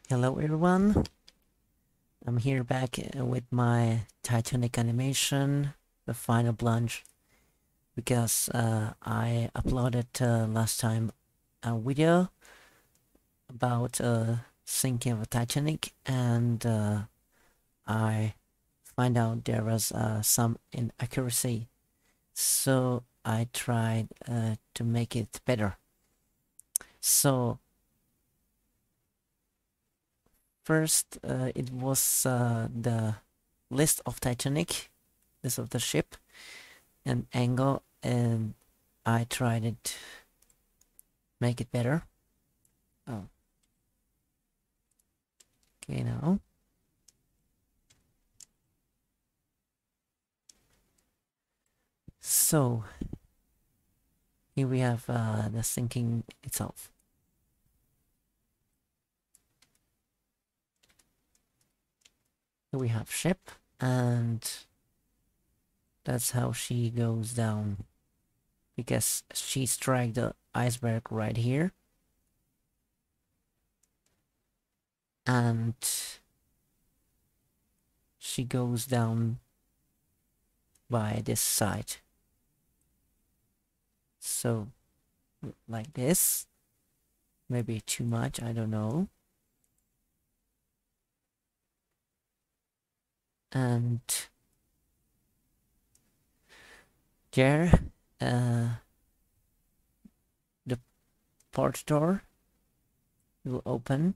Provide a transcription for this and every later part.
Hello everyone, I'm here back with my Titanic animation, the final plunge, because I uploaded last time a video about sinking of a Titanic, and I find out there was some inaccuracy, so I tried to make it better. So first, it was the list of Titanic, list of the ship, and angle, and I tried it, make it better. Oh, okay now. So here we have the sinking itself. Here we have ship, and that's how she goes down, because she struck the iceberg right here, and she goes down by this side. So like this, maybe too much, I don't know. And there, the port door will open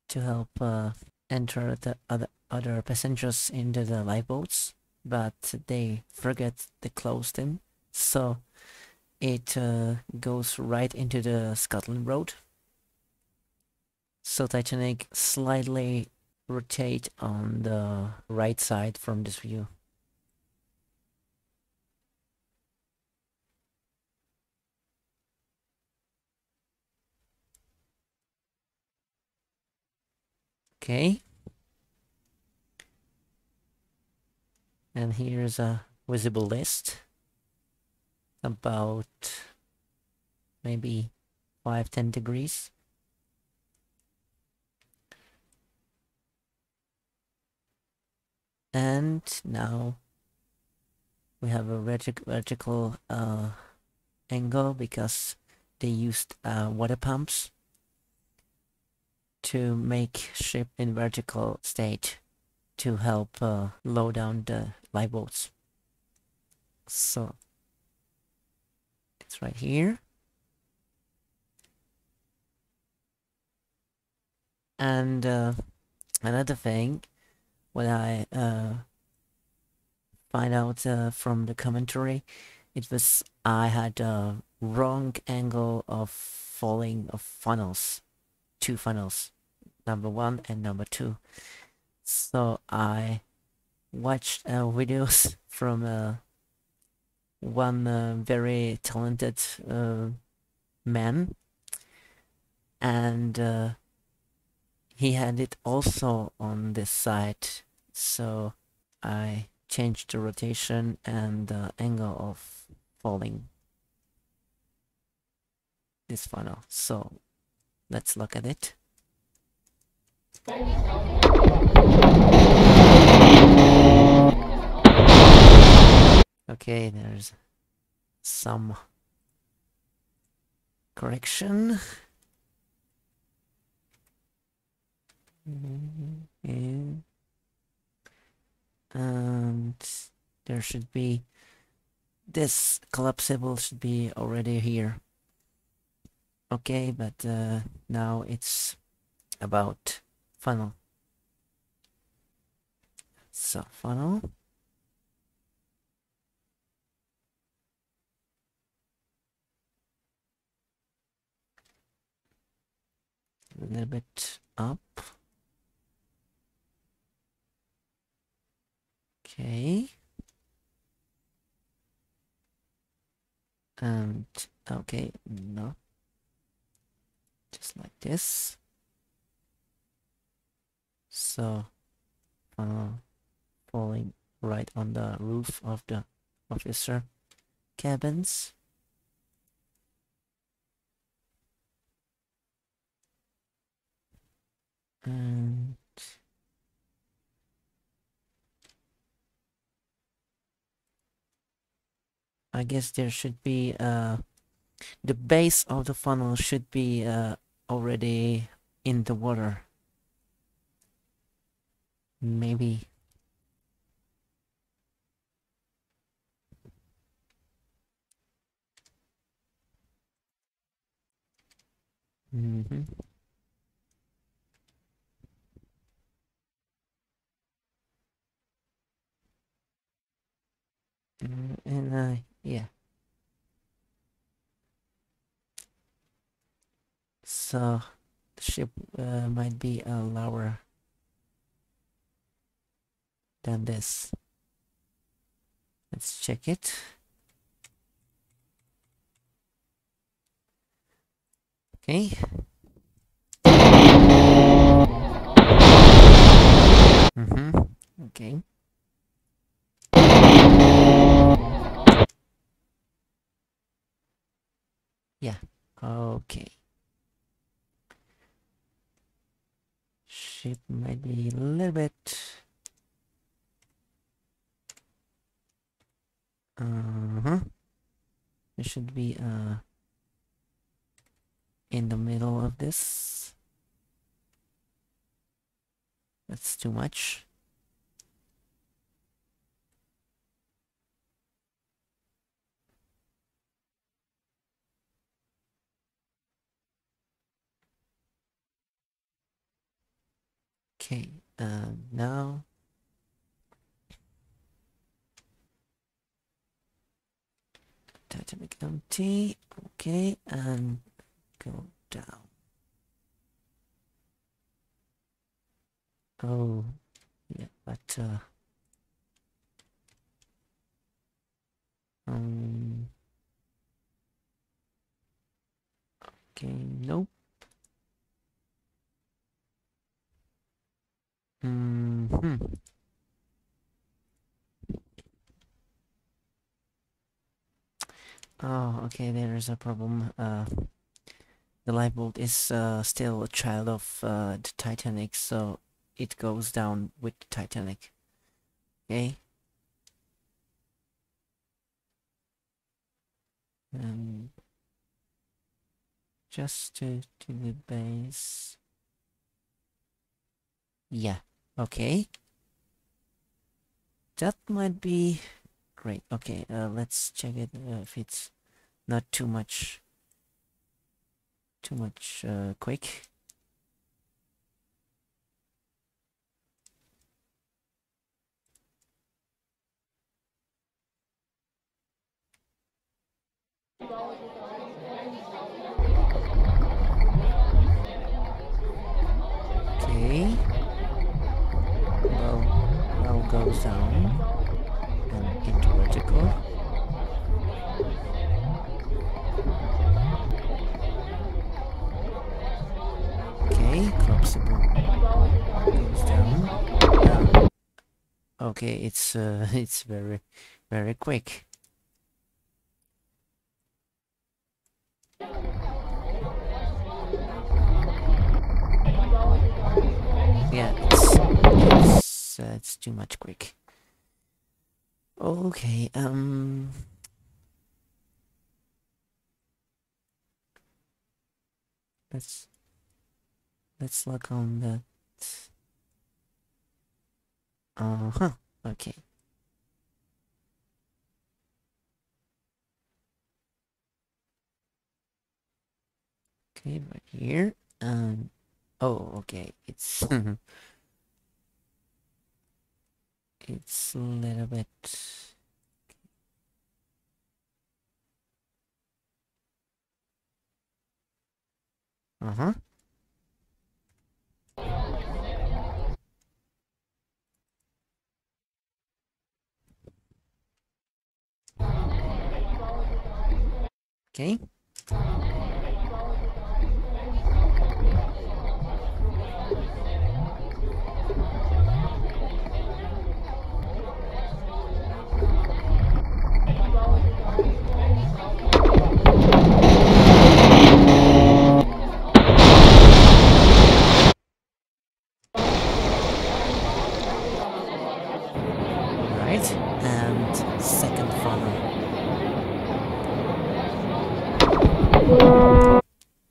to help enter the other passengers into the lifeboats, but they forget to close them, so it goes right into the Scotland Road. So Titanic slightly rotate on the right side from this view. Okay. And here's a visible list about maybe 5-10 degrees. And now we have a vertical angle because they used water pumps to make ship in vertical state to help lower down the lifeboats. So it's right here. And another thing, what I find out from the commentary, it was I had a wrong angle of falling of funnels, two funnels, number 1 and number 2. So I watched videos from one very talented man, and he had it also on this side, so I changed the rotation and the angle of falling this funnel. So let's look at it. Okay, there's some correction. And there should be, this collapsible should be already here. Okay, but now it's about funnel. So funnel. A little bit up. Okay. And okay, no. Just like this. So funnel falling right on the roof of the officer cabins. I guess there should be the base of the funnel should be already in the water. Maybe. Mm-hmm. And yeah. So the ship might be lower than this. Let's check it. Okay. Mm-hmm. Okay. Yeah. Okay. Ship might be a little bit. Uh-huh. It should be in the middle of this. That's too much. Okay, now Titanic empty. Okay, and go down. Oh, yeah, but okay, nope. Mm-hmm. Oh, okay, there is a problem. The lifeboat is still a child of the Titanic, so it goes down with the Titanic. Okay. Just to the base. Yeah. Okay. That might be great. Okay. Let's check it if it's not too much quick. Okay. Well goes down and into vertical. Okay, collapsible goes down. Okay, it's it's very quick. Yeah, it's too much quick. Okay, let's look on that. Uh-huh. Okay. Okay, right here. Oh, okay. It's it's a little bit. Uh-huh. Okay. Right. And second funnel.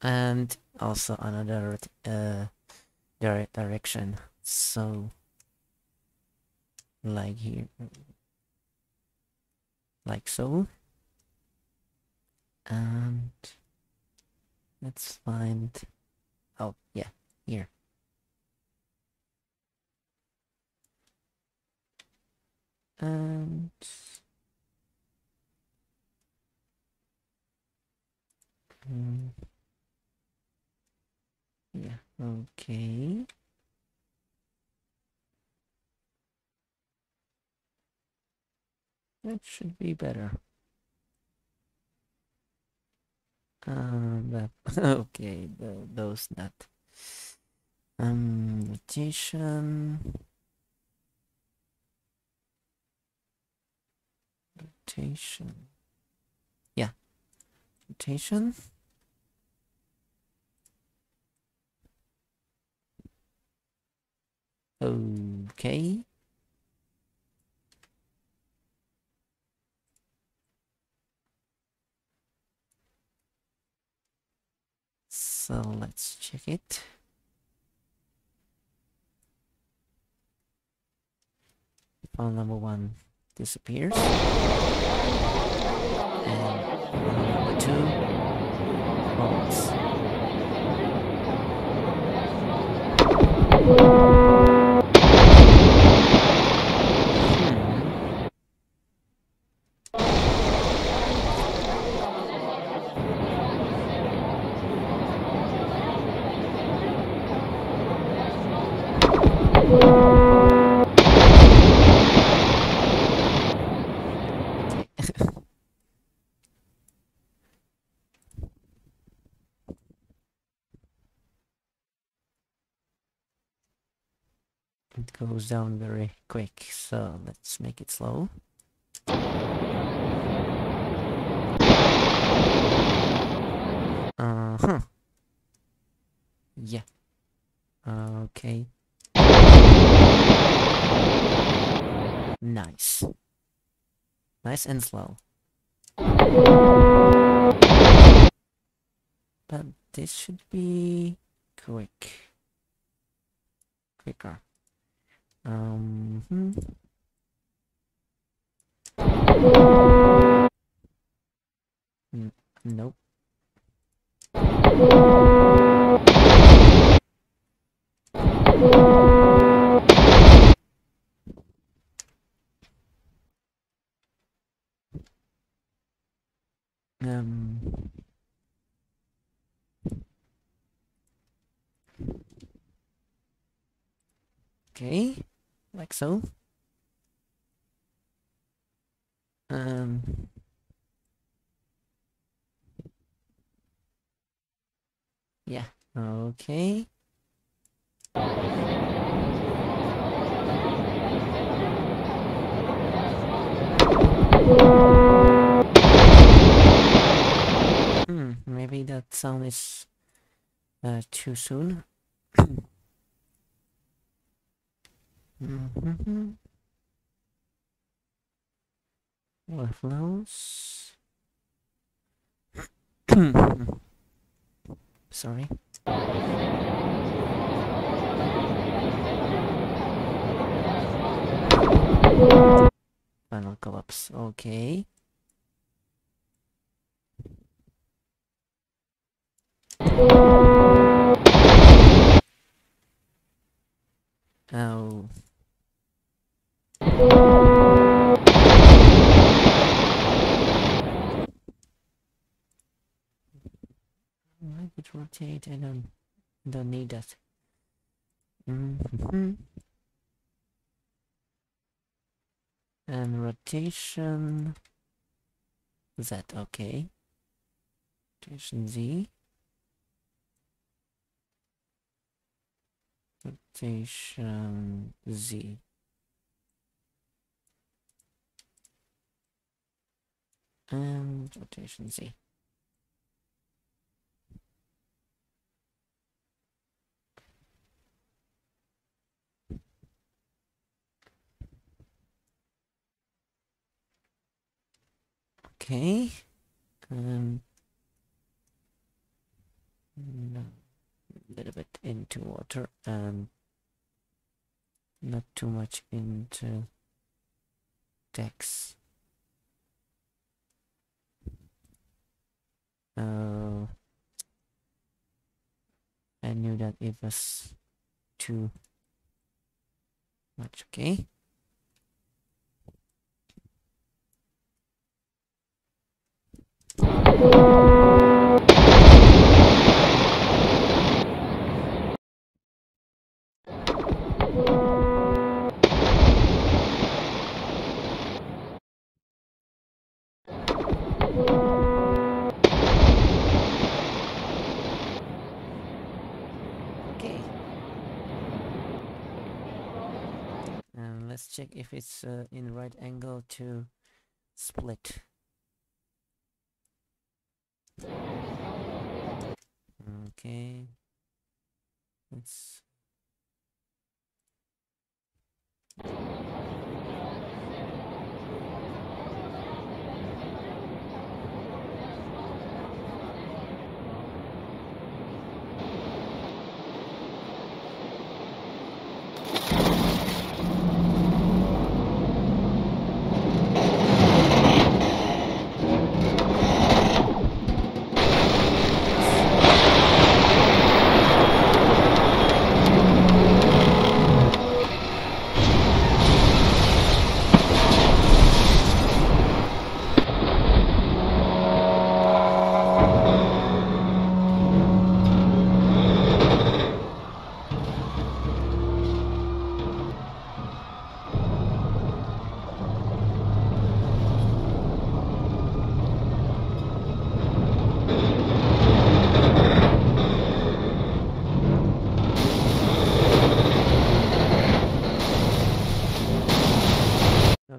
And also another direction. So like here, like so. And let's find, oh yeah, here. And yeah, okay. That should be better. Okay, those not. Rotation. Rotation. Yeah, rotation. Okay. So let's check it. File number 1 disappears. And file number 2 rolls. It goes down very quick, so let's make it slow. Uh-huh. Yeah. Okay. Nice. Nice and slow. But this should be quicker. Nope. Okay, like so. Yeah, okay. Maybe that sound is too soon. Workflows. Sorry. Final collapse. Okay. Oh. I could rotate. I don't need that. And rotation Z. Okay. Rotation Z. Rotation Z. And rotation Z. Okay. into water and not too much into text. I knew that it was too much. Okay. Okay. And let's check if it's in right angle to split. Okay. Let's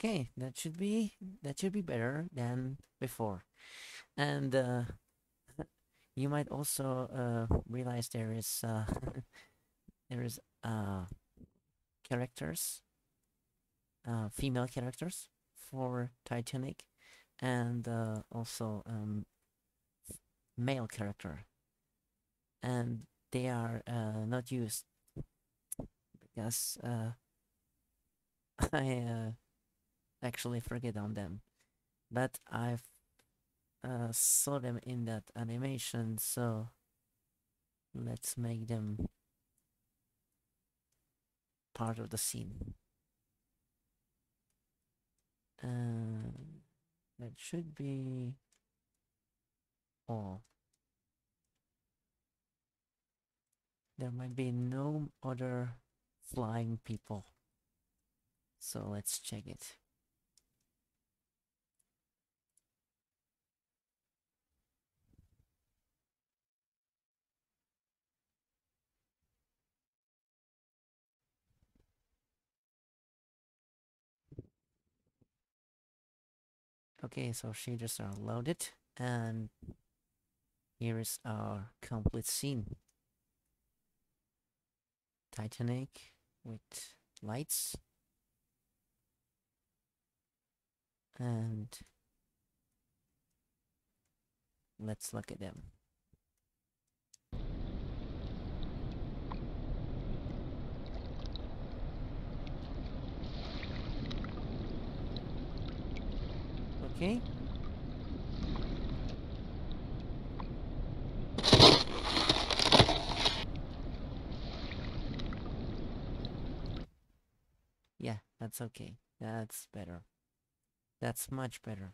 okay, that should be better than before. And you might also realize there is there is characters, female characters for Titanic, and also male character, and they are not used because I actually forget on them, but I've saw them in that animation, so let's make them part of the scene. That should be all. There might be no other flying people, so let's check it. Okay, so shaders are loaded, and here is our complete scene. Titanic with lights, and let's look at them. Okay. Yeah, that's okay. That's better. That's much better.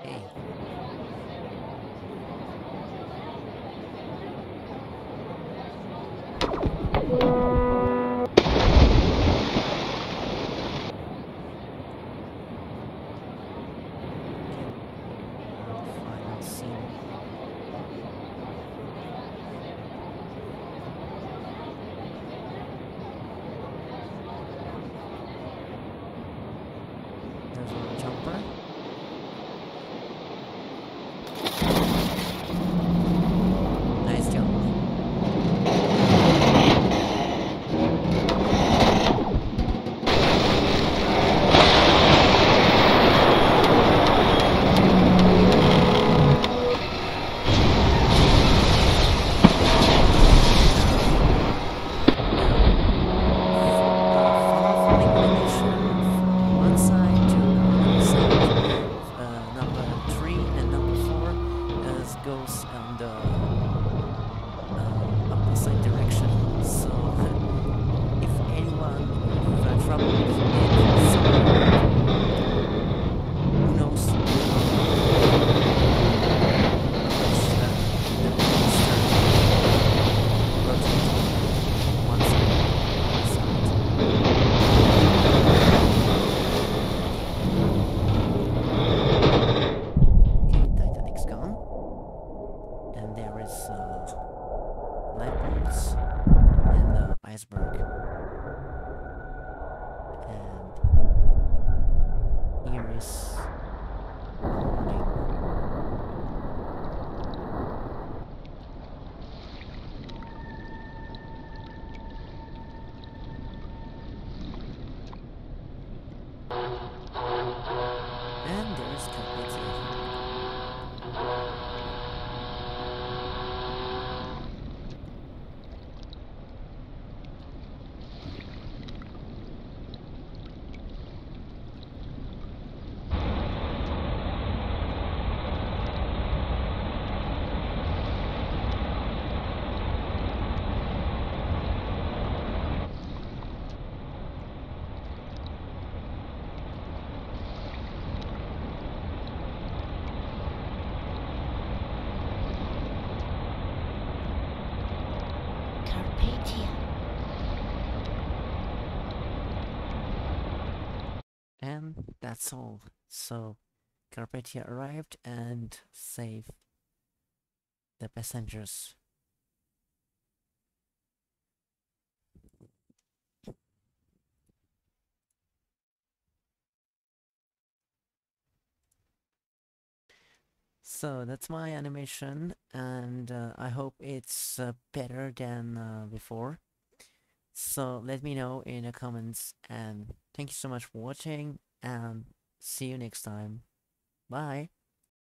Hey. Okay. Final scene. There's our jumper. Nice jump. Funnel falling animation from one side to another side. Number 3 and number 4 goes on the opposite direction. So if anyone with trouble with it, so who knows which the monster rotating one side or other side. Okay, Titanic's gone. And there is leopards and the iceberg. And here is the morning. And there is Carpathia. And that's all. So Carpathia arrived and saved the passengers. So that's my animation, and I hope it's better than before. So let me know in the comments, and thank you so much for watching, and see you next time. Bye.